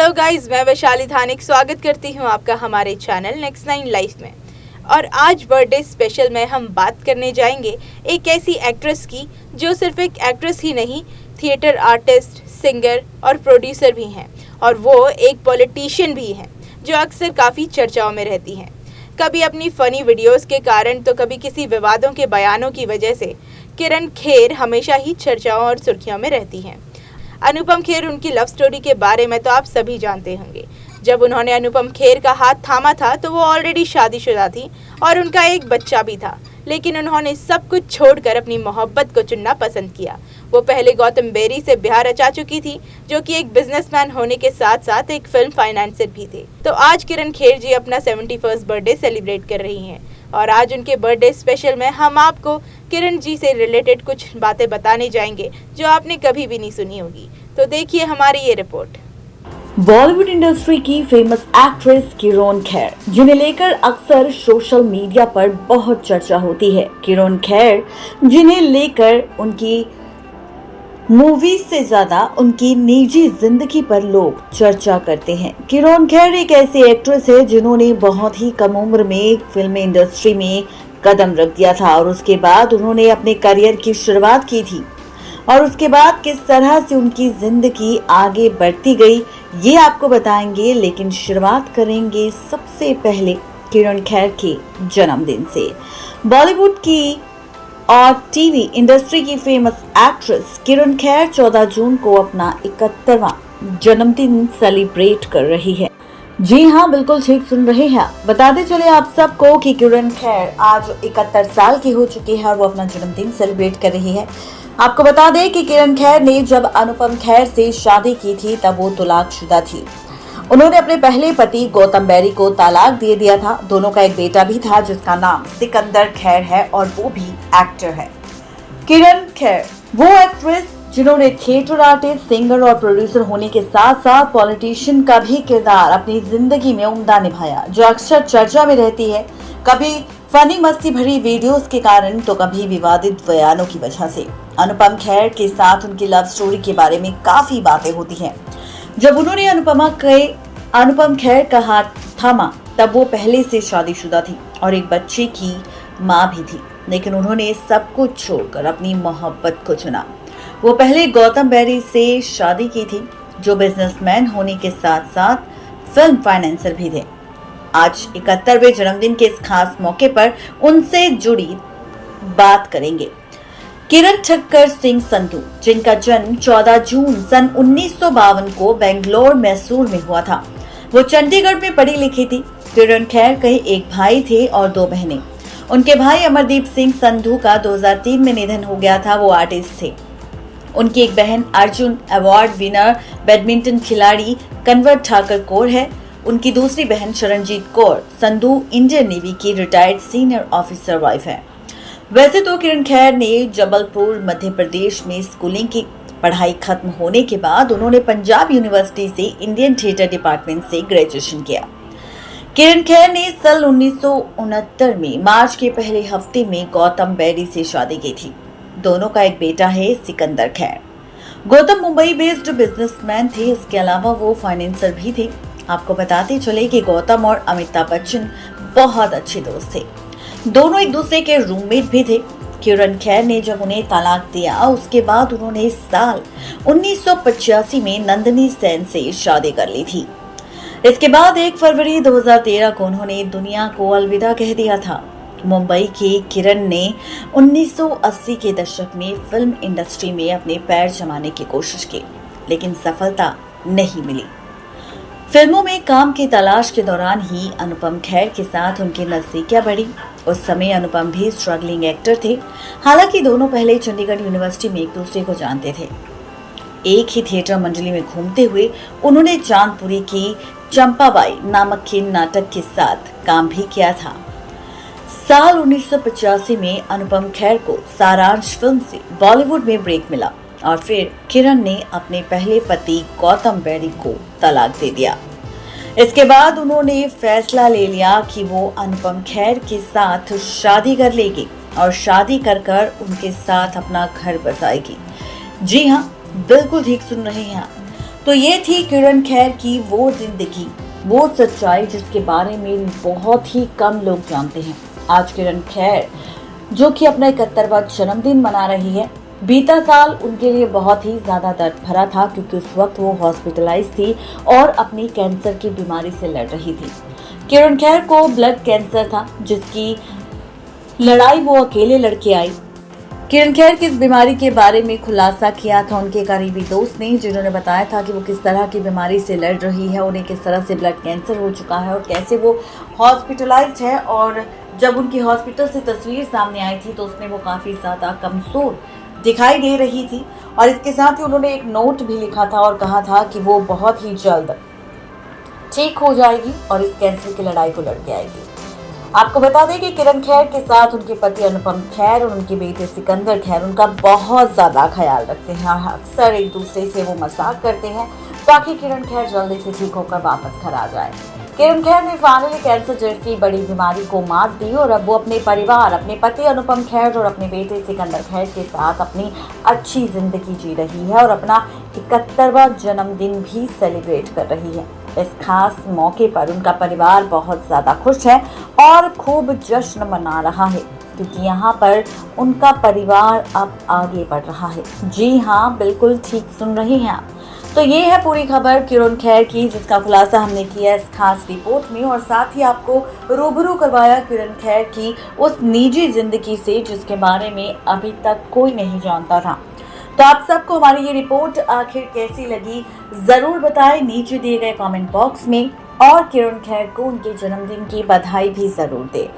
Hello guys, मैं वैशाली धानिक स्वागत करती हूं आपका हमारे चैनल नेक्स्ट 9 लाइफ में। और आज बर्थडे स्पेशल में हम बात करने जाएंगे एक ऐसी एक्ट्रेस की जो सिर्फ एक एक्ट्रेस ही नहीं, थिएटर आर्टिस्ट, सिंगर और प्रोड्यूसर भी हैं। और वो एक पॉलिटिशियन भी हैं जो अक्सर काफ़ी चर्चाओं में रहती हैं। कभी अपनी फ़नी वीडियोस के कारण तो कभी किसी विवादों के बयानों की वजह से किरण खेर हमेशा ही चर्चाओं और सुर्खियों में रहती हैं। अनुपम खेर, उनकी लव स्टोरी के बारे में तो आप सभी जानते होंगे। जब उन्होंने अनुपम खेर का हाथ थामा था तो वो ऑलरेडी शादीशुदा थी और उनका एक बच्चा भी था, लेकिन उन्होंने सब कुछ छोड़कर अपनी मोहब्बत को चुनना पसंद किया। वो पहले गौतम बेरी से ब्याह रचा चुकी थी, जो कि एक बिजनेसमैन होने के साथ साथ एक फिल्म फाइनेंसर भी थे। तो आज किरण खेर जी अपना 71st बर्थडे सेलिब्रेट कर रही हैं और आज उनके बर्थडे स्पेशल में हम आपको किरण जी से रिलेटेड कुछ बातें बताने जाएंगे जो आपने कभी भी नहीं सुनी होगी। तो देखिए हमारी ये रिपोर्ट। बॉलीवुड इंडस्ट्री की फेमस एक्ट्रेस किरण खेर, जिन्हें लेकर अक्सर सोशल मीडिया पर बहुत चर्चा होती है। किरण खेर, जिन्हें लेकर उनकी मूवीज से ज्यादा उनकी निजी जिंदगी पर लोग चर्चा करते हैं। किरण खेर एक ऐसी एक्ट्रेस है जिन्होंने बहुत ही कम उम्र में फिल्म इंडस्ट्री में कदम रख दिया था और उसके बाद उन्होंने अपने करियर की शुरुआत की थी। और उसके बाद किस तरह से उनकी जिंदगी आगे बढ़ती गई ये आपको बताएंगे, लेकिन शुरुआत करेंगे सबसे पहले किरण खेर के जन्मदिन से। बॉलीवुड की और टीवी इंडस्ट्री की फेमस एक्ट्रेस किरण खेर 14 जून को अपना 71वां जन्मदिन सेलिब्रेट कर रही है। जी हाँ, बिल्कुल ठीक सुन रहे हैं। बताते चले आप सबको कि किरण खेर आज 71 साल की हो चुकी है और वो अपना जन्मदिन सेलिब्रेट कर रही है। आपको बता दें कि किरण खेर ने जब अनुपम खेर से शादी की थी तब वो तलाकशुदा थी। उन्होंने अपने पहले पति गौतम बेरी को तलाक दे दिया था। दोनों का एक बेटा भी था जिसका नाम सिकंदर खेर है और वो भी एक्टर है। किरण खेर वो एक्ट्रेस जिन्होंने थिएटर आर्टिस्ट, सिंगर और प्रोड्यूसर होने के साथ साथ पॉलिटिशियन का भी किरदार अपनी जिंदगी में उम्दा निभाया, जो अक्सर चर्चा में रहती है, कभी फनी मस्ती भरी वीडियोस के कारण तो कभी विवादित बयानों की वजह से। अनुपम खेर के साथ उनकी लव स्टोरी के बारे में काफी बातें होती हैं। जब उन्होंने अनुपम खेर का हाथ थामा तब वो पहले से शादीशुदा थी और एक बच्चे की मां भी थी, लेकिन उन्होंने सब कुछ छोड़कर अपनी मोहब्बत को चुना। वो पहले गौतम बेरी से शादी की थी, जो बिजनेसमैन होने के साथ साथ फिल्म फाइनेंसर भी थे। आज 71वें जन्मदिन के इस खास मौके पर उनसे जुड़ी बात करेंगे। किरण ठक्कर सिंह संधू, जिनका जन्म 14 जून सन 1952 को बेंगलोर मैसूर में हुआ था, वो चंडीगढ़ में पढ़ी लिखी थी। किरण खेर के एक भाई थे और 2 बहनें। उनके भाई अमरदीप सिंह संधू का 2003 में निधन हो गया था, वो आर्टिस्ट थे। उनकी एक बहन अर्जुन अवार्ड विनर बैडमिंटन खिलाड़ी कन्वर ठाकर कौर है। उनकी दूसरी बहन शरणजीत कौर संधू इंडियन नेवी की रिटायर्ड सीनियर ऑफिसर वाइफ है। वैसे तो किरण खेर ने जबलपुर मध्य प्रदेश में स्कूलिंग की पढ़ाई खत्म होने के बाद उन्होंने पंजाब यूनिवर्सिटी से इंडियन थिएटर डिपार्टमेंट से ग्रेजुएशन किया। किरण खेर ने साल 1969 में मार्च के पहले हफ्ते में गौतम बेरी से शादी की थी। दोनों का एक बेटा है, सिकंदर खेर। गौतम मुंबई बेस्ड बिजनेसमैन थे, इसके अलावा वो फाइनेंसर भी थे। आपको बताते चले कि गौतम और अमिताभ बच्चन बहुत अच्छे दोस्त थे। दोनों एक दूसरे के रूममेट भी थे। किरण खेर ने जब उन्हें तलाक दिया उसके बाद उन्होंने साल 1985 में नंदिनी सेन से शादी कर ली थी। इसके बाद 1 फरवरी 2013 को उन्होंने दुनिया को अलविदा कह दिया था। मुंबई की किरण ने 1980 के दशक में फिल्म इंडस्ट्री में अपने पैर जमाने की कोशिश की, लेकिन सफलता नहीं मिली। फिल्मों में काम की तलाश के दौरान ही अनुपम खेर के साथ उनकी नजदीकियां बढ़ी। उस समय अनुपम भी स्ट्रगलिंग एक्टर थे। हालांकि दोनों पहले चंडीगढ़ यूनिवर्सिटी में एक दूसरे को जानते थे। एक ही थिएटर मंडली में घूमते हुए उन्होंने चांदपुरी की चंपाबाई नामक के नाटक के साथ काम भी किया था। साल 1985 में अनुपम खेर को सारांश फिल्म से बॉलीवुड में ब्रेक मिला और फिर किरण ने अपने पहले पति गौतम बेरी को तलाक दे दिया। इसके बाद उन्होंने फैसला ले लिया कि वो अनुपम खेर के साथ शादी कर लेगी और शादी कर उनके साथ अपना घर बसाएगी। जी हाँ, बिल्कुल ठीक सुन रहे हैं। तो ये थी किरण खेर की वो जिंदगी, वो सच्चाई जिसके बारे में बहुत ही कम लोग जानते हैं। आज किरण खेर जो कि अपना 71वां जन्मदिन मना रही है। बीता साल उनके लिए बहुत ही ज्यादा दर्द भरा था क्योंकि उस वक्त वो हॉस्पिटलाइज थी और अपनी कैंसर की बीमारी से लड़ रही थी। किरण खेर को ब्लड कैंसर था जिसकी लड़ाई वो अकेले लड़के आई। किरण खेर की इस बीमारी के बारे में खुलासा किया था उनके करीबी दोस्त ने, जिन्होंने बताया था कि वो किस तरह की बीमारी से लड़ रही है, उन्हें किस तरह से ब्लड कैंसर हो चुका है और कैसे वो हॉस्पिटलाइज्ड है। और जब उनकी हॉस्पिटल से तस्वीर सामने आई थी तो उसमें वो काफ़ी ज़्यादा कमज़ोर दिखाई दे रही थी और इसके साथ ही उन्होंने एक नोट भी लिखा था और कहा था कि वो बहुत ही जल्द ठीक हो जाएगी और इस कैंसर की लड़ाई को लड़ के आएगी। आपको बता दें कि किरण खेर के साथ उनके पति अनुपम खेर और उनके बेटे सिकंदर खेर उनका बहुत ज़्यादा ख्याल रखते हैं और अक्सर एक दूसरे से वो मजाक करते हैं ताकि किरण खेर जल्दी से ठीक होकर वापस घर आ जाए। किरण खेर ने फाइनली कैंसर जैसी बड़ी बीमारी को मात दी और अब वो अपने परिवार, अपने पति अनुपम खेर और अपने बेटे सिकंदर खेर के साथ अपनी अच्छी जिंदगी जी रही है और अपना 71वां जन्मदिन भी सेलिब्रेट कर रही है। इस खास मौके पर उनका परिवार बहुत ज़्यादा खुश है और खूब जश्न मना रहा है क्योंकि यहाँ पर उनका परिवार अब आगे बढ़ रहा है। जी हाँ, बिल्कुल ठीक सुन रही हैं आप। तो ये है पूरी खबर किरण खेर की, जिसका खुलासा हमने किया इस खास रिपोर्ट में और साथ ही आपको रूबरू करवाया किरण खेर की उस निजी जिंदगी से जिसके बारे में अभी तक कोई नहीं जानता था। तो आप सबको हमारी ये रिपोर्ट आखिर कैसी लगी ज़रूर बताएं नीचे दिए गए कमेंट बॉक्स में और किरण खेर को उनके जन्मदिन की बधाई भी ज़रूर दें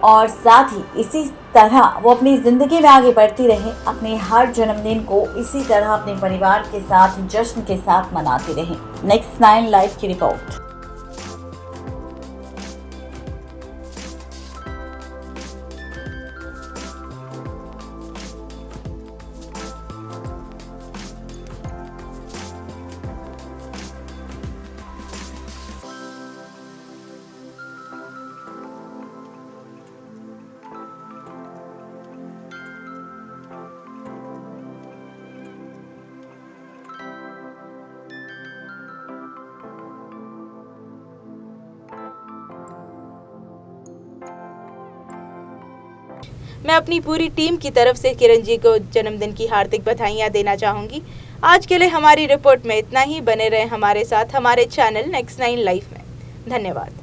और साथ ही इसी तरह वो अपनी ज़िंदगी में आगे बढ़ती रहे, अपने हर जन्मदिन को इसी तरह अपने परिवार के साथ जश्न के साथ मनाती रहे। नेक्स्ट 9 लाइव की रिपोर्ट। मैं अपनी पूरी टीम की तरफ से किरण जी को जन्मदिन की हार्दिक बधाइयाँ देना चाहूँगी। आज के लिए हमारी रिपोर्ट में इतना ही। बने रहे हमारे साथ हमारे चैनल नेक्स्ट 9 लाइफ में। धन्यवाद।